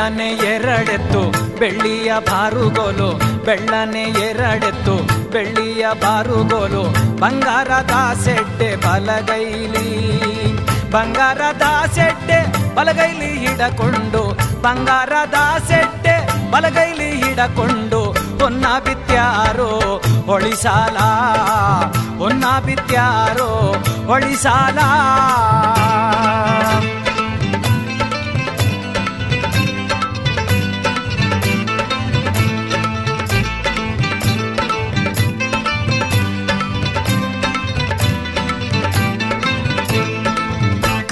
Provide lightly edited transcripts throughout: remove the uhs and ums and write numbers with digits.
ಬೆಳ್ಳನೆ ಎರಡೆತ್ತು ಬೆಳ್ಳಿಯ ಬಾರುಗೋಲು, ಬೆಳ್ಳನೆ ಎರಡೆತ್ತು ಬೆಳ್ಳಿಯ ಬಾರುಗೋಲು, ಬಂಗಾರದ ಸೆಡ್ಡೆ ಬಲಗೈಲಿ, ಬಂಗಾರದ ಸೆಡ್ಡೆ ಬಲಗೈಲಿ ಹಿಡಕೊಂಡು, ಬಂಗಾರದ ಸೆಡ್ಡೆ ಬಲಗೈಲಿ ಹಿಡಕೊಂಡು, ಹೊನ್ನ ಬಿತ್ಯಾರೋ ಹೊಳಿಸಾಲ, ಹೊನ್ನ ಬಿತ್ಯಾರೋ ಹೊಳಿಸಾಲ.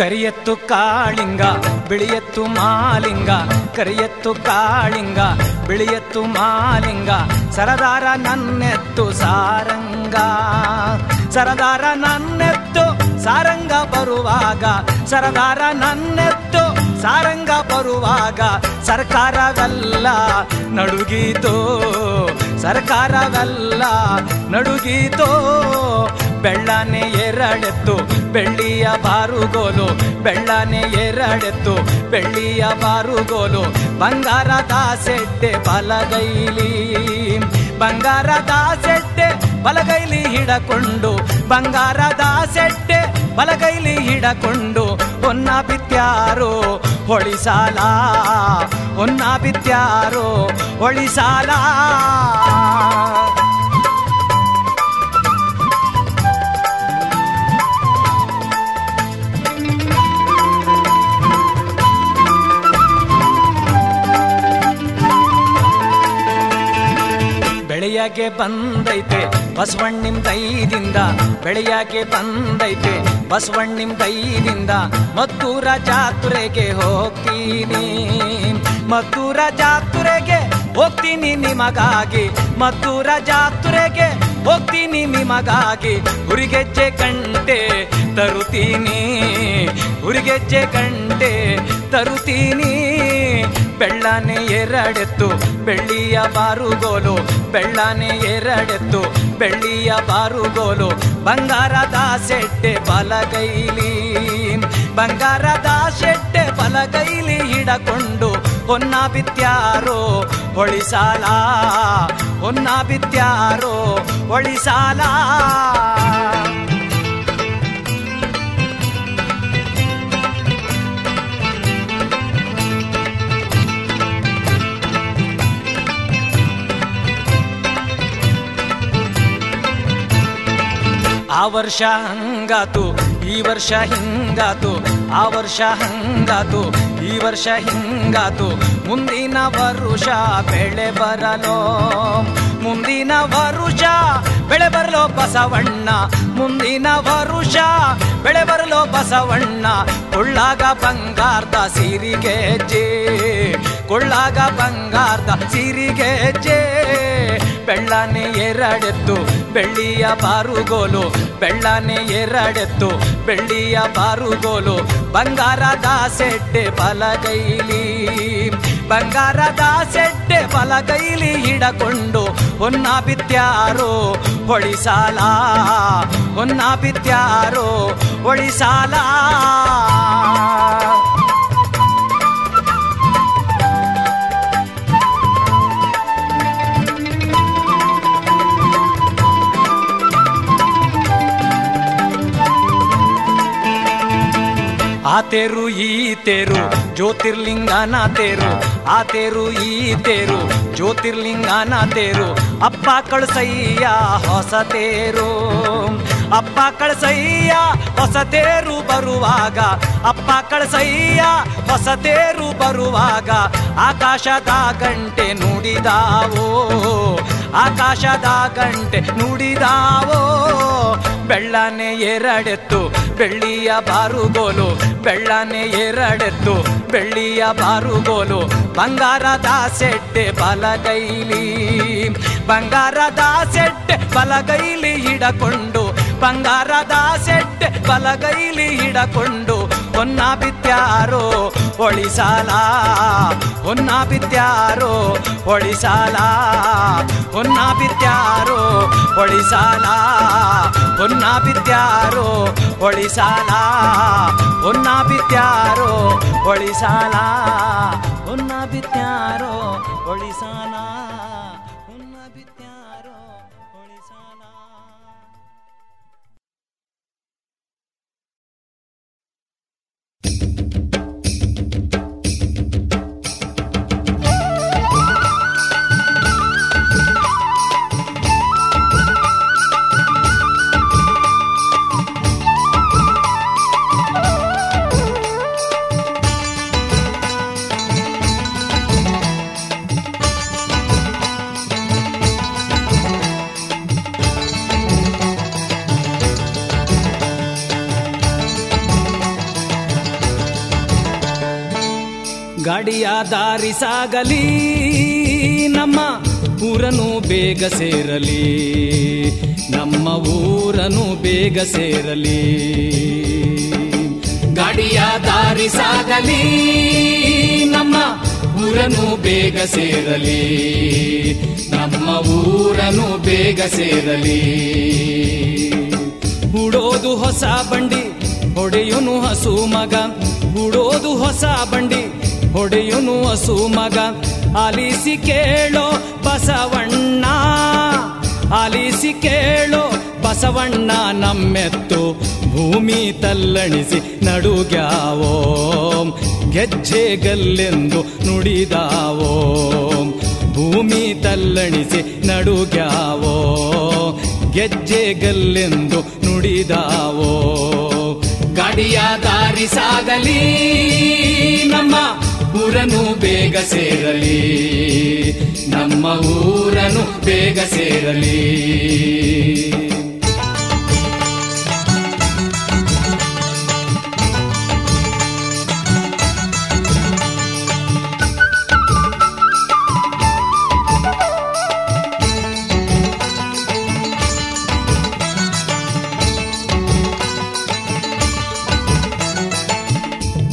ಕರಿಯತ್ತು ಕಾಳಿಂಗ ಬಿಳಿಯತ್ತು ಮಾಲಿಂಗ, ಕರಿಯತ್ತು ಕಾಳಿಂಗ ಬಿಳಿಯತ್ತು ಮಾಲಿಂಗ, ಸರದಾರ ನನ್ನೆತ್ತು ಸಾರಂಗ, ಸರದಾರ ನನ್ನೆತ್ತು ಸಾರಂಗ ಬರುವಾಗ, ಸರದಾರ ನನ್ನೆತ್ತು ಸಾರಂಗ ಬರುವಾಗ, ಸರ್ಕಾರವೆಲ್ಲ ನಡುಗೀತೋ, ಸರ್ಕಾರವೆಲ್ಲ ನಡುಗೀತೋ. ಬೆಳ್ಳನೆ ಎರಡೆತ್ತು ಬೆಳ್ಳಿಯ ಬಾರುಗೋಲು, ಬೆಳ್ಳನೆ ಎರಡೆತ್ತು ಬೆಳ್ಳಿಯ ಬಾರುಗೋಲು, ಬಂಗಾರದ ಸೆಡ್ಡೆ ಬಲಗೈಲಿ, ಬಂಗಾರದ ಸೆಡ್ಡೆ ಬಲಗೈಲಿ ಹಿಡಕೊಂಡು, ಬಂಗಾರದ ಸೆಡ್ಡೆ ಬಲಗೈಲಿ ಹಿಡಕೊಂಡು, ಹೊನ್ನ ಬಿತ್ಯಾರೋ ಹೊಳಿಸಾಲ, ಹೊನ್ನ ಬಿತ್ಯಾರೋ ಹೊಳಿಸಾಲ. ಬೆಳೆಯಾಗೆ ಬಂದೈತೆ ಬಸವಣ್ಣಿಂ ದೈದಿಂದ, ಬೆಳೆಯಾಗೆ ಬಂದೈತೆ ಬಸವಣ್ಣಿಂ ದೈದಿಂದ, ಮದ್ದೂರ ಜಾತ್ರೆಗೆ ಹೋಗ್ತೀನಿ, ಮದ್ದೂರ ಜಾತ್ರೆಗೆ ಹೋಗ್ತೀನಿ ನಿಮಗಾಗಿ, ಮದ್ದೂರ ಜಾತ್ರೆಗೆ ಹೋಗ್ತೀನಿ ನಿಮಗಾಗಿ, ಹುರಿಗೆಜ್ಜೆ ಗಂಟೆ ತರುತ್ತೀನಿ, ಹುರಿಗೆಜ್ಜೆ ಗಂಟೆ ತರುತ್ತೀನಿ. ಬೆಳ್ಳನೆ ಎರಡೆತ್ತು ಬೆಳ್ಳಿಯ ಬಾರುಗೋಲು, ಬೆಳ್ಳನೆ ಎರಡೆತ್ತು ಬೆಳ್ಳಿಯ ಬಾರುಗೋಲು, ಬಂಗಾರದ ಸೆಡ್ಡೆ ಬಲಗೈಲಿ, ಬಂಗಾರದ ಸೆಡ್ಡೆ ಬಲಗೈಲಿ ಹಿಡಕೊಂಡು, ಹೊನ್ನ ಬಿತ್ಯಾರೋ ಹೊಳಿಸಾಲ, ಹೊನ್ನ ಬಿತ್ಯಾರೋ ಹೊಳಿಸಾಲ. ಆ ವರ್ಷ ಹಂಗಾತು ಈ ವರ್ಷ ಹಿಂಗಾತು, ಆ ವರ್ಷ ಹಂಗಾತು ಈ ವರ್ಷ ಹಿಂಗಾತು, ಮುಂದಿನ ವರುಷ ಬೆಳೆ ಬರಲೋ, ಮುಂದಿನ ವರುಷ ಬೆಳೆ ಬರಲೋ ಬಸವಣ್ಣ, ಮುಂದಿನ ವರುಷ ಬೆಳೆ ಬರಲೋ ಬಸವಣ್ಣ. ಕೊಳ್ಳಾಗ ಬಂಗಾರದ ಸಿರಿಗೆಜ್ಜೆ, ಕೊಳ್ಳಾಗ ಬಂಗಾರದ ಸಿರಿಗೆಜ್ಜೆ, ಬೆಳ್ಳನೆ ಎರಡೆತ್ತು ಬೆಳ್ಳಿಯ ಬಾರುಗೋಲು, ಬೆಳ್ಳನೆ ಎರಡೆತ್ತು ಬೆಳ್ಳಿಯ ಬಾರುಗೋಲು, ಬಂಗಾರದ ಸೆಡ್ಡೆ ಬಲಗೈಲಿ, ಬಂಗಾರದ ಸೆಡ್ಡೆ ಬಲಗೈಲಿ ಹಿಡಕೊಂಡು, ಹೊನ್ನ ಬಿತ್ಯಾರೋ ಹೊಳಿಸಾಲ, ಹೊನ್ನ ಬಿತ್ಯಾರೋ ಹೊಳಿಸಾಲ. ಆ ತೇರು ಈ ತೇರು ಜ್ಯೋತಿರ್ಲಿಂಗನ ತೇರು, ಆ ತೇರು ಈ ತೇರು ಜ್ಯೋತಿರ್ಲಿಂಗನ ತೇರು, ಅಪ್ಪ ಕಳಸಯ್ಯ ಹೊಸ ತೇರು, ಅಪ್ಪ ಕಳಸಯ್ಯ ಹೊಸ ತೇರು ಬರುವಾಗ, ಅಪ್ಪ ಕಳಸಯ್ಯ ಹೊಸ ತೇರು ಬರುವಾಗ, ಆಕಾಶದ ಗಂಟೆ ನುಡಿದಾವೋ, ಆಕಾಶದ ಗಂಟೆ ನುಡಿದಾವೋ. ಬೆಳ್ಳನೆ ಎರಡೆತ್ತು ಬೆಳ್ಳಿಯ ಬಾರುಗೋಲು, ಬೆಳ್ಳನೆ ಎರಡೆತ್ತು ಬೆಳ್ಳಿಯ ಬಾರುಗೋಲು, ಬಂಗಾರದ ಸೆಡ್ಡೆ ಬಲಗೈಲಿ, ಬಂಗಾರದ ಸೆಡ್ಡೆ ಬಲಗೈಲಿ ಹಿಡಕೊಂಡು, ಬಂಗಾರದ ಸೆಡ್ಡೆ ಬಲಗೈಲಿ ಹಿಡಕೊಂಡು, ಹೊನ್ನ ಬಿತ್ಯಾರೋ ಹೊಳಿಸಾಲ, ಹೊನ್ನ ಬಿತ್ಯಾರೋ ಹೊಳಿಸಾಲ, ಹೊನ್ನ ಬಿತ್ಯಾರೋ ಹೊಳಿಸಾಲ, ಹೊನ್ನ ಬಿತ್ಯಾರೋ ಹೊಳಿಸಾಲ, ಹೊನ್ನ ಬಿತ್ಯಾರೋ ಹೊಳಿಸಾಲ, ಹೊನ್ನ ಬಿತ್ಯಾರೋ ಒಳಿಸಾನ ಹುನ್ನ ಬಿತ್ಯಾರೋ ಒಳಿಸಾನ. ಗಾಡಿಯ ದಾರಿ ಸಾಗಲಿ ನಮ್ಮ ಊರನು ಬೇಗ ಸೇರಲಿ, ನಮ್ಮ ಊರನು ಬೇಗ ಸೇರಲಿ. ಗಾಡಿಯ ದಾರಿ ಸಾಗಲಿ ನಮ್ಮ ಊರನು ಬೇಗ ಸೇರಲಿ, ನಮ್ಮ ಊರನು ಬೇಗ ಸೇರಲಿ. ಹೂಡೋದು ಹೊಸ ಬಂಡಿ ಹೊಡೆಯುನು ಹಸು ಮಗ, ಹೂಡೋದು ಹೊಸ ಬಂಡಿ ಹೊಡೆಯುನು ಹಸು ಮಗ. ಆಲಿಸಿ ಕೇಳೋ ಬಸವಣ್ಣ, ಆಲಿಸಿ ಕೇಳೋ ಬಸವಣ್ಣ, ನಮ್ಮೆತ್ತು ಭೂಮಿ ತಲ್ಲಣಿಸಿ ನಡುಗ್ಯಾವೋ, ಗೆಜ್ಜೆಗಲ್ಲೆಂದು ನುಡಿದಾವೋ. ಭೂಮಿ ತಲ್ಲಣಿಸಿ ನಡುಗ್ಯಾವೋ, ಗೆಜ್ಜೆಗಲ್ಲೆಂದು ನುಡಿದಾವೋ. ಗಾಡಿಯ ದಾರಿ ಸಾಗಲಿ ನಮ್ಮ ಊರನು ಬೇಗ ಸೇರಲಿ, ನಮ್ಮ ಊರನು ಬೇಗ ಸೇರಲಿ.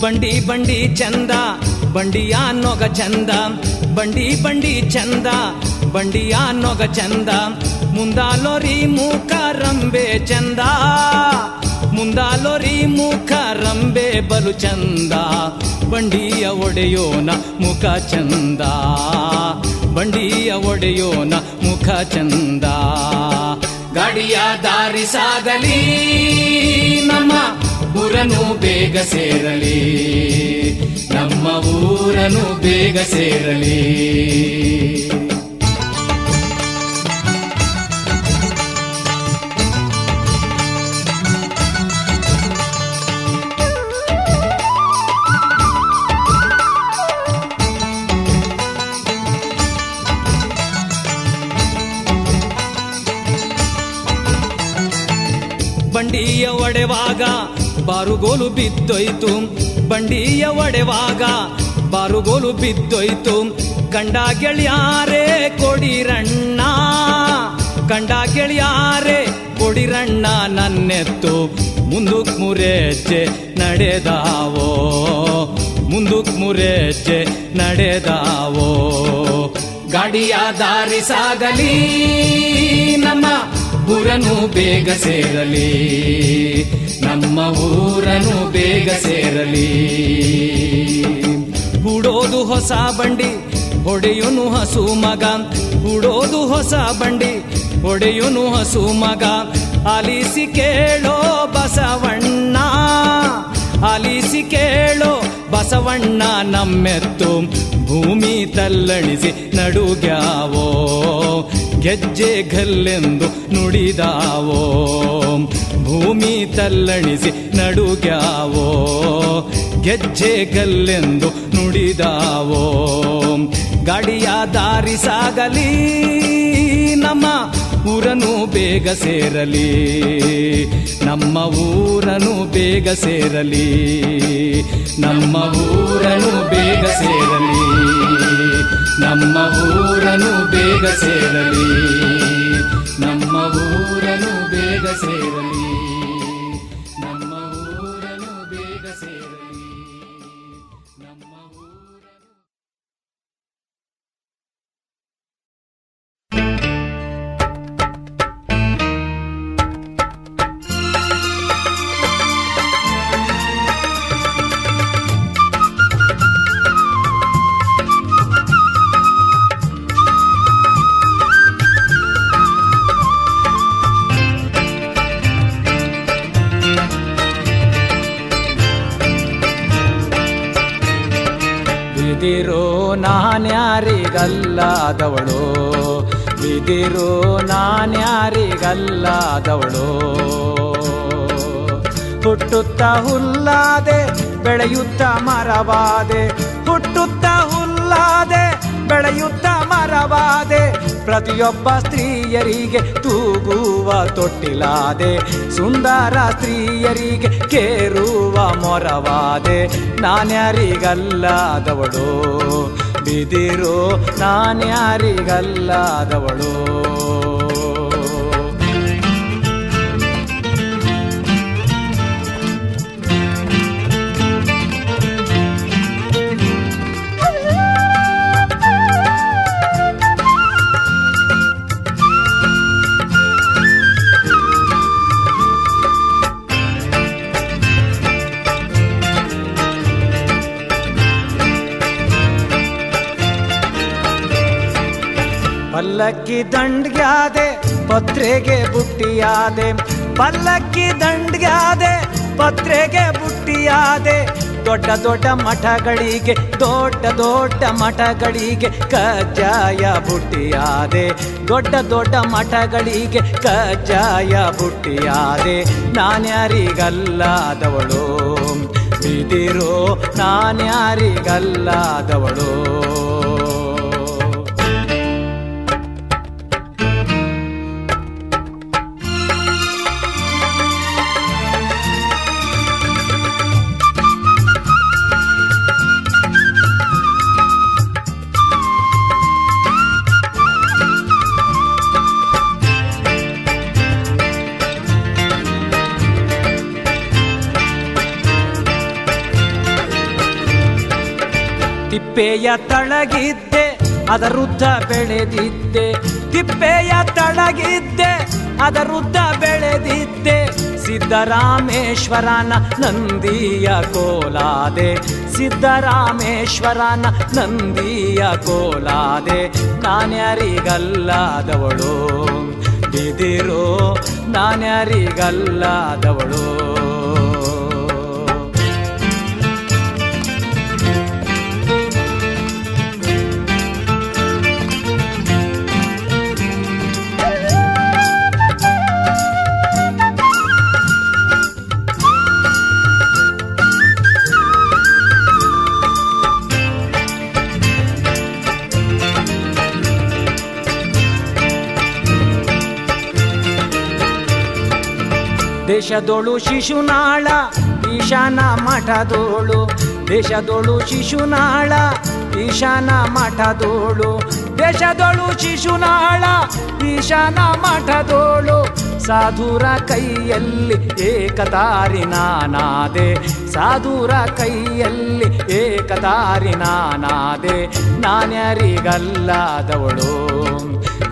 ಬಂಡಿ ಬಂಡಿ ಚಂದ ಬಂಡಿಯ ನೊಗ ಚಂದ, ಬಂಡಿ ಬಂಡಿ ಚಂದ ಬಂಡಿಯ ನೊಗ ಚಂದ. ಮುಂದಾಲೋರಿ ಮೂಕ ರಂಬೆ ಚಂದ, ಮುಂದಾಲೋರಿ ಮೂಕ ರಂಬೆ ಬಲು ಚಂದ. ಬಂಡಿಯ ಒಡೆಯೋನ ಮುಖ ಚಂದ, ಬಂಡಿಯ ಒಡೆಯೋನ ಮುಖ ಚಂದ. ಗಾಡಿಯ ದಾರಿ ಸಾಗಲಿ ನಮ್ಮ ಊರನು ಬೇಗ ಸೇರಲಿ, ನಮ್ಮ ಊರನು ಬೇಗ ಸೇರಲಿ. ಬಂಡಿಯ ಒಡೆವಾಗ ಬಾರುಗೋಲು ಬಿದ್ದೋಯ್ತು, ಬಂಡಿಯ ಒಡೆವಾಗ ಬಾರುಗೋಲು ಬಿದ್ದೋಯ್ತು. ಕಂಡ ಗೆಳೆಯಾರೆ ಕೊಡಿರಣ್ಣ, ಕಂಡ ಗೆಳೆಯಾರೆ ಕೊಡಿರಣ್ಣ, ನನ್ನೆತ್ತು ಮುಂದಕ್ ಮುರೆಜ್ಜೆ ನಡೆದಾವೋ, ಮುಂದಕ್ ಮುರೆಜ್ಜೆ ನಡೆದಾವೋ. ಗಾಡಿಯ ದಾರಿ ಸಾಗಲಿ ನಮ್ಮ ಊರನು ಬೇಗ ಸೇರಲಿ, ನಮ್ಮ ಊರನು ಬೇಗ ಸೇರಲಿ. ಹೂಡೋದು ಹೊಸ ಬಂಡಿ ಹೊಡೆಯುನು ಹಸು ಮಗ, ಹೂಡೋದು ಹೊಸ ಬಂಡಿ ಹೊಡೆಯುನು ಹಸು ಮಗ. ಆಲಿಸಿ ಕೇಳೋ ಬಸವಣ್ಣ, ಆಲಿಸಿ ಕೇಳೋ ಬಸವಣ್ಣ, ನಮ್ಮೆತ್ತು ಭೂಮಿ ತಲ್ಲಣಿಸಿ ನಡುಗ್ಯಾವೋ, ಗೆಜ್ಜೆ ಗಲ್ಲೆಂದು ನುಡಿದಾವೋ. ಭೂಮಿ ತಲ್ಲಣಿಸಿ ನಡುಗ್ಯಾವೋ, ಗೆಜ್ಜೆ ಗಲ್ಲೆಂದು ನುಡಿದಾವೋ. ಗಾಡಿಯ ದಾರಿ ಸಾಗಲಿ ನಮ್ಮ ಊರನು ಬೇಗ ಸೇರಲಿ, ನಮ್ಮ ಊರನು ಬೇಗ ಸೇರಲಿ, ನಮ್ಮ ಊರನು ಬೇಗ ಸೇರಲಿ, ನಮ್ಮ ಊರನು ಬೇಗ ಸೇರಲಿ, ನಮ್ಮ ಊರನು ಬೇಗ ಸೇರಲಿ, ನಮ್ಮ ಊರನು ಬೇಗ ಸೇರಲಿ, ನಮ್ಮ ಊರನು. ಬಿದಿರು ನಾನ್ಯಾರಿಗಲ್ಲಾದವಳು, ಬಿದಿರು ನಾನ್ಯಾರಿಗಲ್ಲಾದವಳು. ಹುಟ್ಟುತ್ತ ಹುಲ್ಲಾದೆ ಬೆಳೆಯುತ್ತ ಮರವಾದೆ, ಹುಟ್ಟುತ್ತ ಹುಲ್ಲಾದೆ ಬೆಳೆಯುತ್ತ ಮರವಾದೆ. ಪ್ರತಿಯೊಬ್ಬ ಸ್ತ್ರೀಯರಿಗೆ ತೂಗುವ ತೊಟ್ಟಿಲಾದೆ, ಸುಂದರ ಸ್ತ್ರೀಯರಿಗೆ ಕೇರುವ ಮೊರವಾದೆ. ನಾನ್ಯಾರಿಗಲ್ಲಾದವಳು, ಬಿದಿರು ನಾನ್ಯಾರಿಗಲ್ಲಾದವಳು. ಪಲ್ಲಕ್ಕಿ ದಂಡ್ಗ್ಯಾದೆ ಪತ್ರೆಗೆ ಬುಟ್ಟಿಯಾದೆ, ಪಲ್ಲಕ್ಕಿ ದಂಡ್ಗ್ಯಾದೆ ಪತ್ರೆಗೆ ಬುಟ್ಟಿಯಾದೆ. ದೊಡ್ಡ ದೊಡ್ಡ ಮಠಗಳಿಗೆ ದೊಡ್ಡ ದೊಡ್ಡ ಮಠಗಳಿಗೆ ಕಜ್ಜಾಯ ಬುಟ್ಟಿಯಾದೆ, ದೊಡ್ಡ ದೊಡ್ಡ ಮಠಗಳಿಗೆ ಕಜ್ಜಾಯ ಬುಟ್ಟಿಯಾದೆ. ನಾನ್ಯಾರಿಗಲ್ಲಾದವಳು, ಬಿದಿರು ನಾನ್ಯಾರಿಗಲ್ಲಾದವಳು. ತಿಪ್ಪೆಯ ತಳಗಿದ್ದೆ ಅದರುದ್ದ ಬೆಳೆದಿದ್ದೆ, ತಿಪ್ಪೆಯ ತಳಗಿದ್ದೆ ಅದರುದ್ದ ಬೆಳೆದಿದ್ದೆ. ಸಿದ್ದರಾಮೇಶ್ವರನ ನಂದಿಯ ಕೋಲಾದೆ, ಸಿದ್ದರಾಮೇಶ್ವರನ ನಂದಿಯ ಕೋಲಾದೆ. ನಾನ್ಯಾರಿಗಲ್ಲಾದವಳು, ಬಿದಿರು ನಾನ್ಯಾರಿಗಲ್ಲಾದವಳು. ದೇಶದೊಳು ಶಿಶುನಾಳ ಈಶಾನ ಮಠದೋಳು, ದೇಶದೊಳು ಶಿಶುನಾಳ ಈಶಾನ ಮಠದೋಳು, ದೇಶದೊಳು ಶಿಶುನಾಳ ಈಶಾನ ಮಠದೋಳು. ಸಾಧುರ ಕೈಯಲ್ಲಿ ಏಕತಾರಿ ನಾನಾದೆ, ಸಾಧುರ ಕೈಯಲ್ಲಿ ಏಕತಾರಿ ನಾನಾದೆ. ನಾನ್ಯಾರಿಗಲ್ಲಾದವಳು,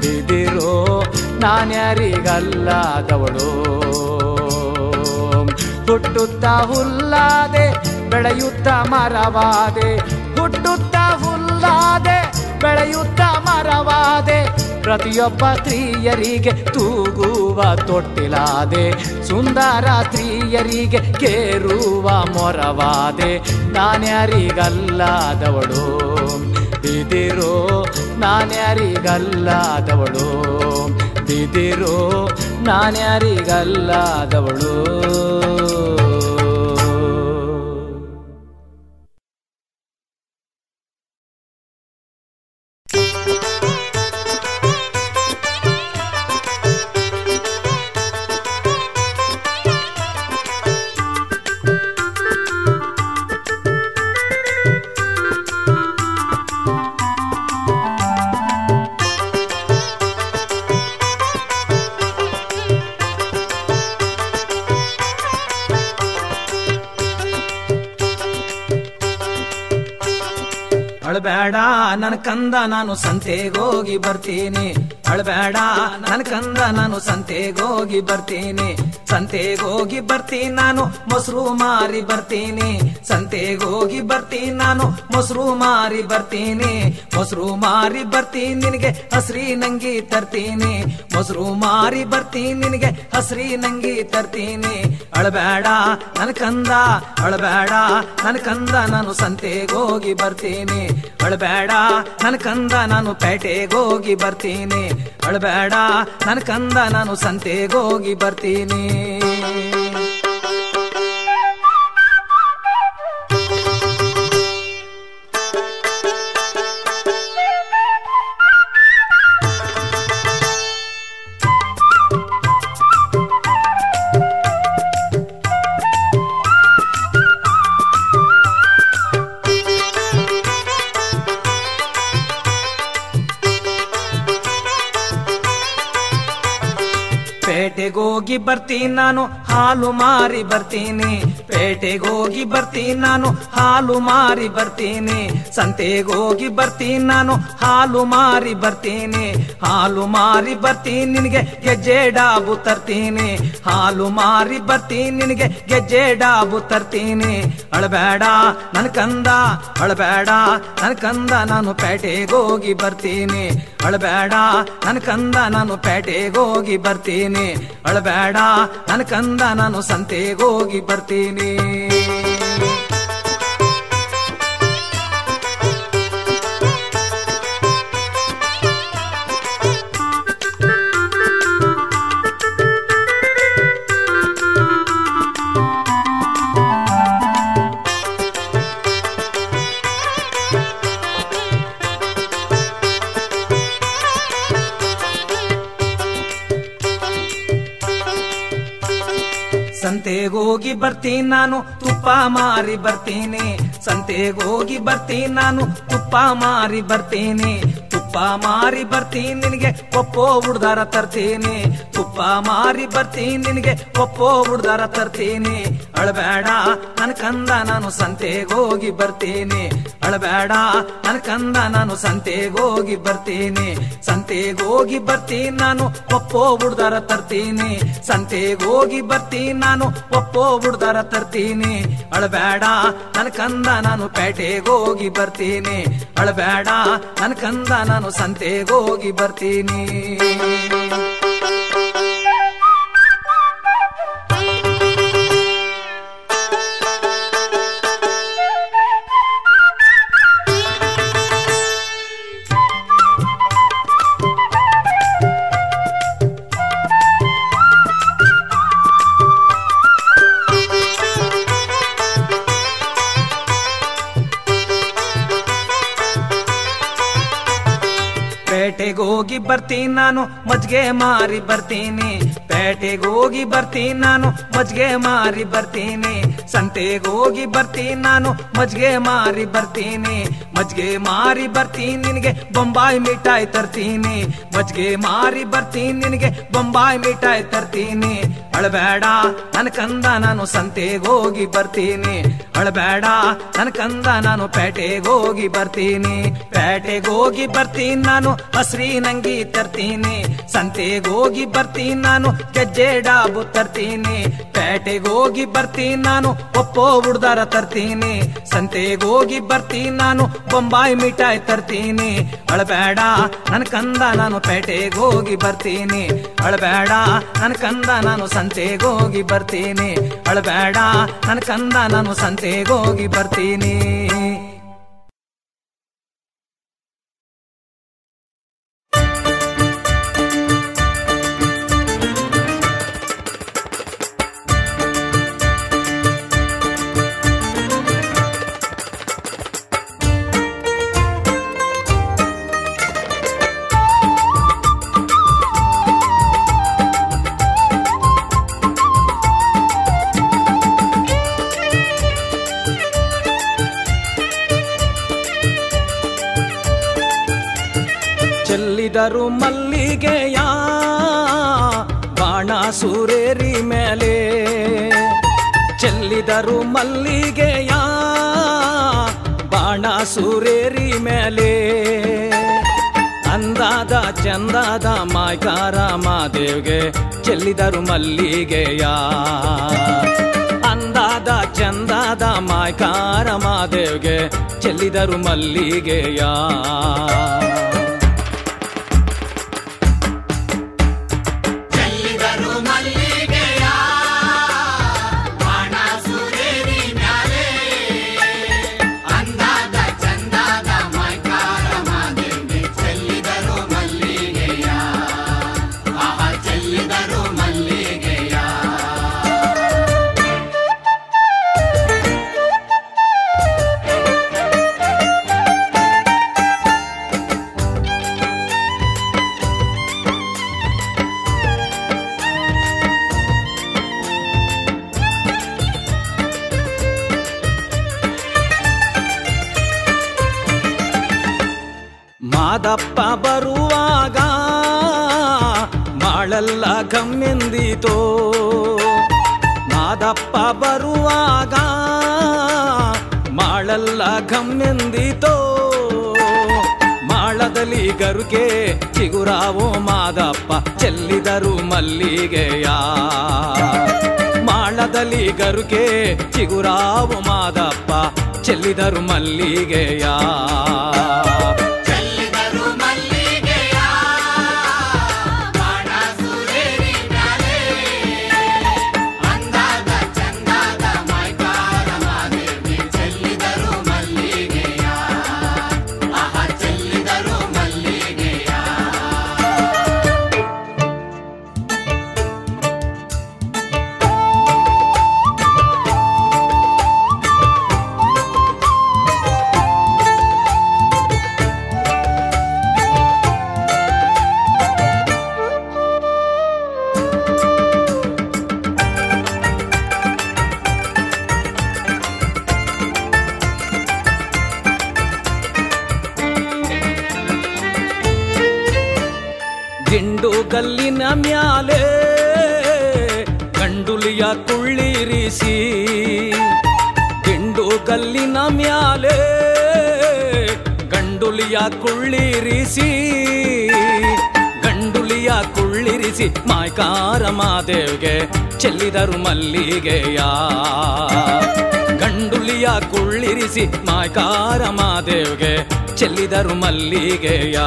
ಬಿದಿರು ನಾನ್ಯಾರಿಗಲ್ಲಾದವಳು. ಹುಟ್ಟುತ್ತ ಹುಲ್ಲಾದೆ ಬೆಳೆಯುತ್ತ ಮರವಾದೆ, ಹುಟ್ಟುತ್ತ ಹುಲ್ಲಾದೆ ಬೆಳೆಯುತ್ತ ಮರವಾದೆ. ಪ್ರತಿಯೊಬ್ಬ ಸ್ತ್ರೀಯರಿಗೆ ತೂಗುವ ತೊಟ್ಟಿಲಾದೆ, ಸುಂದರ ಸ್ತ್ರೀಯರಿಗೆ ಕೇರುವ ಮೊರವಾದೆ. ನಾನ್ಯಾರಿಗಲ್ಲಾದವಳು, ಬಿದಿರು ನಾನ್ಯಾರಿಗಲ್ಲಾದವಳು, ಬಿದಿರು ನಾನ್ಯಾರಿಗಲ್ಲಾದವಳು. ಅಳಬೇಡ ನನ್ ಕಂದ, ನಾನು ಸಂತೆಗೋಗಿ ಬರ್ತೀನಿ. ಅಳಬೇಡ ನನ್ ಕಂದ ನಾನು ಸಂತೆಗೋಗಿ ಬರ್ತೀನಿ ಸಂತೆಗೋಗಿ ಬರ್ತೀನಿ ನಾನು ಮೊಸರು ಮಾರಿ ಬರ್ತೀನಿ ಸಂತೆಗೋಗಿ ಬರ್ತೀನಿ ನಾನು ಮೊಸರು ಮಾರಿ ಬರ್ತೀನಿ ಮೊಸರು ಮಾರಿ ಬರ್ತೀನಿ ನಿನಗೆ ಹಸ್ರಿ ನಂಗಿ ತರ್ತೀನಿ ಮೊಸರು ಮಾರಿ ಬರ್ತೀನಿ ನಿನಗೆ ಹಸ್ರಿ ನಂಗಿ ತರ್ತೀನಿ ಅಳಬೇಡ ನನ್ ಕಂದ ಅಳಬೇಡ ನನ್ ಕಂದ ನಾನು ಸಂತೆಗೋಗಿ ಬರ್ತೀನಿ ಅಳಬೇಡ ನನ್ ಕಂದ ನಾನು ಪೇಟೆಗೋಗಿ ಬರ್ತೀನಿ ಅಳಬೇಡ ನನ್ ಕಂದ ನಾನು ಸಂತೆಗೋಗಿ ಬರ್ತೀನಿ ಪೇಟೆಗೋಗಿ ಬರ್ತೀನಿ ನಾನು ಹಾಲು ಮಾರಿ ಬರ್ತೀನಿ ಪೇಟೆಗೋಗಿ ಬರ್ತೀನಿ ನಾನು ಹಾಲು ಮಾರಿ ಬರ್ತೀನಿ ಸಂತೆಗೋಗಿ ಬರ್ತೀನಿ ನಾನು ಹಾಲು ಮಾರಿ ಬರ್ತೀನಿ ಹಾಲು ಮಾರಿ ಬರ್ತೀನಿ ನಿನಗೆ ಗೆಜ್ಜೆ ಡಾಬು ತರ್ತೀನಿ ಹಾಲು ಮಾರಿ ಬರ್ತೀನಿ ನಿನಗೆ ಗೆಜ್ಜೆ ಡಾಬು ತರ್ತೀನಿ ಅಳಬೇಡ ನನ್ ಕಂದ ಅಳಬೇಡ ನನ್ ಕಂದ ನಾನು ಪೇಟೆಗೋಗಿ ಬರ್ತೀನಿ ಅಳಬೇಡ ನನ್ ಕಂದ ನಾನು ಪೇಟೆಗೋಗಿ ಬರ್ತೀನಿ ಅಳಬೇಡ ನನ್ ಕಂದ ನಾನು ಸಂತೆಗೋಗಿ ಬರ್ತೀನಿ ಸಂತೆಗೋಗಿ ಬರ್ತೀನಿ ನಾನು ತುಪ್ಪ ಮಾರಿ ಬರ್ತೀನಿ ಸಂತೆಗೋಗಿ ಬರ್ತೀನಿ ನಾನು ತುಪ್ಪ ಮಾರಿ ಬರ್ತೀನಿ ತುಪ್ಪ ಮಾರಿ ಬರ್ತೀನಿ ನಿನಗೆ ಒಪ್ಪೋ ಹುಡ್ದಾರ ತರ್ತೀನಿ ತುಪ್ಪ ಮಾರಿ ಬರ್ತೀನಿ ನಿನಗೆ ಒಪ್ಪೋ ಹುಡ್ದಾರ ತರ್ತೀನಿ ಅಳಬೇಡ ನನ್ ಕಂದ ನಾನು ಸಂತೆಗೋಗಿ ಬರ್ತೀನಿ ಅಳಬೇಡ ನನ್ ಕಂದ ನಾನು ಸಂತೆಗೋಗಿ ಬರ್ತೀನಿ ಸಂತೆಗೋಗಿ ಬರ್ತೀನಿ ನಾನು ಒಪ್ಪೋ ಹುಡ್ದಾರ ತರ್ತೀನಿ ಸಂತೆಗೋಗಿ ಬರ್ತೀನಿ ನಾನು ಒಪ್ಪೋ ಹುಡ್ದಾರ ತರ್ತೀನಿ ಅಳಬೇಡ ನನ್ ಕಂದ ನಾನು ಪೇಟೆಗೋಗಿ ಬರ್ತೀನಿ ಅಳಬೇಡ ನನ್ ಕಂದ ನಾನು ಸಂತೆಗೋಗಿ ಬರ್ತೀನಿ ಪೇಟೆಗೋಗಿ ಬರ್ತೀನಿ ನಾನು ಮಜ್ಗೆ ಮಾರಿ ಬರ್ತೀನಿ ಪೇಟೆಗೋಗಿ ಬರ್ತೀನಿ ನಾನು ಮಜ್ಗೆ ಮಾರಿ ಬರ್ತೀನಿ ಸಂತೆಗೋಗಿ ಬರ್ತೀನಿ ನಾನು ಮಜ್ಗೆ ಮಾರಿ ಬರ್ತೀನಿ ಮಜ್ಗೆ ಮಾರಿ ಬರ್ತೀನಿ ನಿನಗೆ ಬೊಂಬಾಯಿ ಮಿಠಾಯಿ ತರ್ತೀನಿ ಮಜ್ಗೆ ಮಾರಿ ಬರ್ತೀನಿ ನಿನಗೆ ಬೊಂಬಾಯಿ ಮಿಠಾಯಿ ತರ್ತೀನಿ ಅಳಬೇಡ ನನ್ ಕಂದ ನಾನು ಸಂತೆಗೋಗಿ ಬರ್ತೀನಿ ಅಳಬೇಡ ನನ್ ಕಂದ ನಾನು ಪೇಟೆಗೋಗಿ ಬರ್ತೀನಿ ಪೇಟೆಗೋಗಿ ಬರ್ತೀನಿ ನಾನು ಹಸ್ರಿ ನಂಗಿ ತರ್ತೀನಿ ಸಂತೆಗೋಗಿ ಬರ್ತೀನಿ ನಾನು ಗೆಜ್ಜೆ ಡಾಬು ತರ್ತೀನಿ ಪೇಟೆಗೋಗಿ ಬರ್ತೀನಿ ನಾನು ಒಪ್ಪೋ ಹುಡ್ದಾರ ತರ್ತೀನಿ ಸಂತೆಗೋಗಿ ಬರ್ತೀನಿ ನಾನು ಬೊಂಬಾಯಿ ಮಿಠಾಯಿ ತರ್ತೀನಿ ಅಳಬೇಡ ನನ್ ಕಂದ ನಾನು ಪೇಟೆಗೋಗಿ ಬರ್ತೀನಿ ಅಳಬೇಡ ನನ್ ಕಂದ ನಾನು ಸಂತೆಗೋಗಿ ಬರ್ತೀನಿ ಅಳಬೇಡ ನನ್ ಕಂದ ನಾನು ಸಂತೆಗೋಗಿ ಬರ್ತೀನಿ ಚೆಲ್ಲಿದರು ಮಲ್ಲಿಗೆಯ ಬಾಣ ಸೂರೇರಿ ಮೇಲೆ ಚೆಲ್ಲಿದರು ಮಲ್ಲಿಗೆಯ ಬಾಣ ಸೂರೇರಿ ಮೇಲೆ ಅನ್ನ ಅಂದಾದ ಚಂದಾದ ಮಾಯ್ಕಾರ ಮಾದೇವ್ಗೆ ಚೆಲ್ಲಿದರು ಮಲ್ಲಿಗೆಯ ಅಂದಾದ ಚಂದಾದ ಮಾಯ್ಕಾರ ಮಾದೇವ್ಗೆ ಚೆಲ್ಲಿದರು ಮಲ್ಲಿಗೆಯ ಮಾದಪ್ಪ ಬರುವಾಗ ಮಾಳೆಲ್ಲ ಕಮ್ಮೆಂದಿತೋ ಮಾದಪ್ಪ ಬರುವಾಗ ಮಾಳೆಲ್ಲ ಕಮ್ಮೆಂದಿತೋ ಮಾಳದಲ್ಲಿ ಗರುಗೆ ಚಿಗುರಾವೋ ಮಾದಪ್ಪ ಚೆಲ್ಲಿದರು ಮಲ್ಲಿಗೆಯ ಮಾಳದಲ್ಲಿ ಗರುಗೆ ಚಿಗುರಾವೋ ಮಾದಪ್ಪ ಚೆಲ್ಲಿದರು ಮಲ್ಲಿಗೆಯ ಗಿಂಡು ಗಲ್ಲಿನ ಮ್ಯಾಲೆ ಗಂಡುಲಿಯ ಕುಳ್ಳಿರಿಸಿ ಗಿಂಡು ಗಲ್ಲಿನ ಮ್ಯಾಲೆ ಗಂಡುಲಿಯ ಕುಳ್ಳಿರಿಸಿ ಗಂಡುಲಿಯ ಕುಳ್ಳಿರಿಸಿ ಮಾಯ್ಕಾರ ಮಾದೇವ್ಗೆ ಚೆಲ್ಲಿದರು ಮಲ್ಲಿಗೆಯ ಗಂಡುಲಿಯ ಕುಳ್ಳಿರಿಸಿ ಮಾಯ್ಕಾರ ಮಾದೇವ್ಗೆ ಚೆಲ್ಲಿದರು ಮಲ್ಲಿಗೆಯ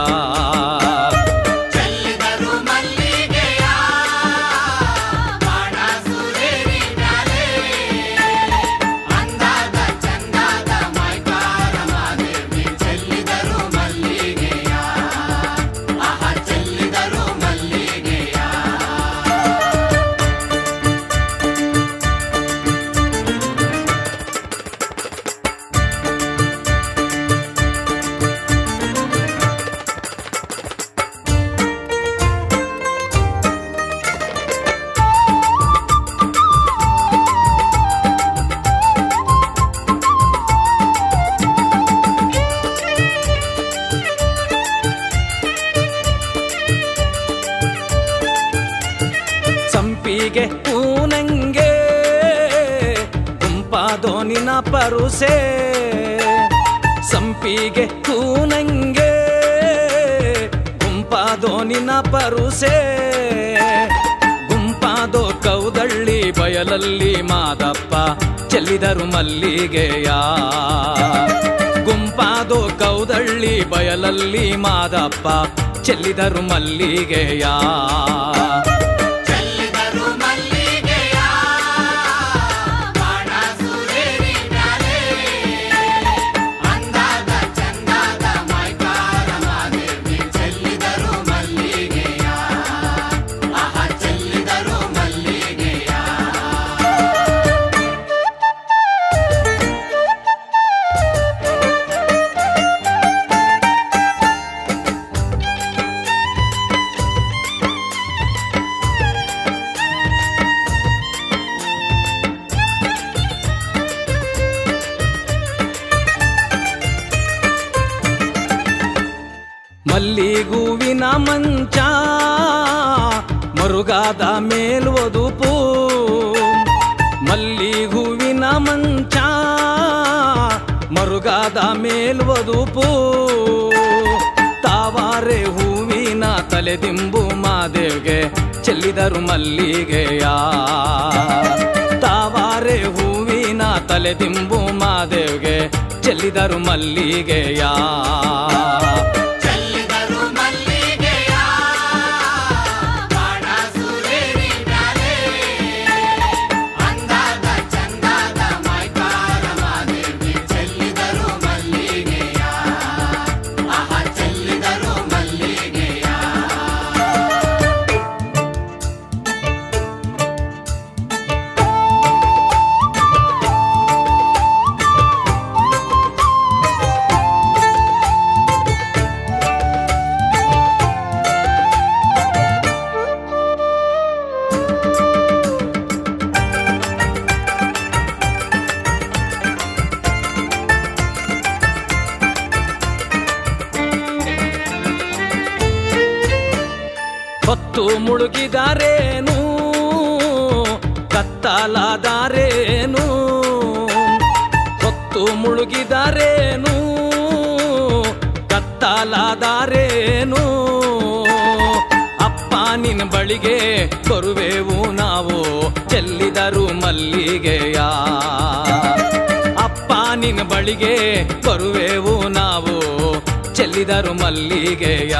ಸಂಪಿಗೆ ಹೂನಂಗೆ ಗುಂಪಾದೋನಿನ ಪರುಸೆ ಸಂಪಿಗೆ ಹೂನಂಗೆ ಗುಂಪಾದೋನಿನ ಪರುಸೆ ಗುಂಪಾದೋ ಕೌದಳ್ಳಿ ಬಯಲಲ್ಲಿ ಮಾದಪ್ಪ ಚೆಲ್ಲಿದರು ಮಲ್ಲಿಗೆಯ ಗುಂಪಾದೋ ಕೌದಳ್ಳಿ ಬಯಲಲ್ಲಿ ಮಾದಪ್ಪ ಚೆಲ್ಲಿದರು ಮಲ್ಲಿಗೆಯ ಮಲ್ಲಿಗೂವಿನ ಮಂಚ ಮರುಗಾದ ಮೇಲ್ವದುಪು ಮಲ್ಲಿಗೂವಿನ ಮಂಚ ಮರುಗಾದ ಮೇಲ್ವದುಪು ತಾವಾರೆ ಹೂ ತಲೆದಿಂಬು ಮಾದೇವ್ಗೆ ಚೆಲ್ಲಿದರು ಮಲ್ಲಿಗೆಯ ತಾವಾರೆ ಹೂವಿನ ತಲೆದಿಂಬು ಮಾದೇವ್ಗೆ ಚೆಲ್ಲಿದರು ಮಲ್ಲಿಗೆಯ ಹೊತ್ತು ಮುಳುಗಿದಾರೇನು ಕತ್ತಲಾದಾರೇನು ಹೊತ್ತು ಮುಳುಗಿದಾರೇನು ಕತ್ತಲಾದಾರೇನು ಅಪ್ಪ ನಿನ್ನ ಬಳಿಗೆ ಬರುವೆವು ನಾವು ಚೆಲ್ಲಿದರು ಮಲ್ಲಿಗೆಯ ಅಪ್ಪ ನಿನ್ನ ಬಳಿಗೆ ಬರುವೆವು ನಾವು ಚೆಲ್ಲಿದರು ಮಲ್ಲಿಗೆಯ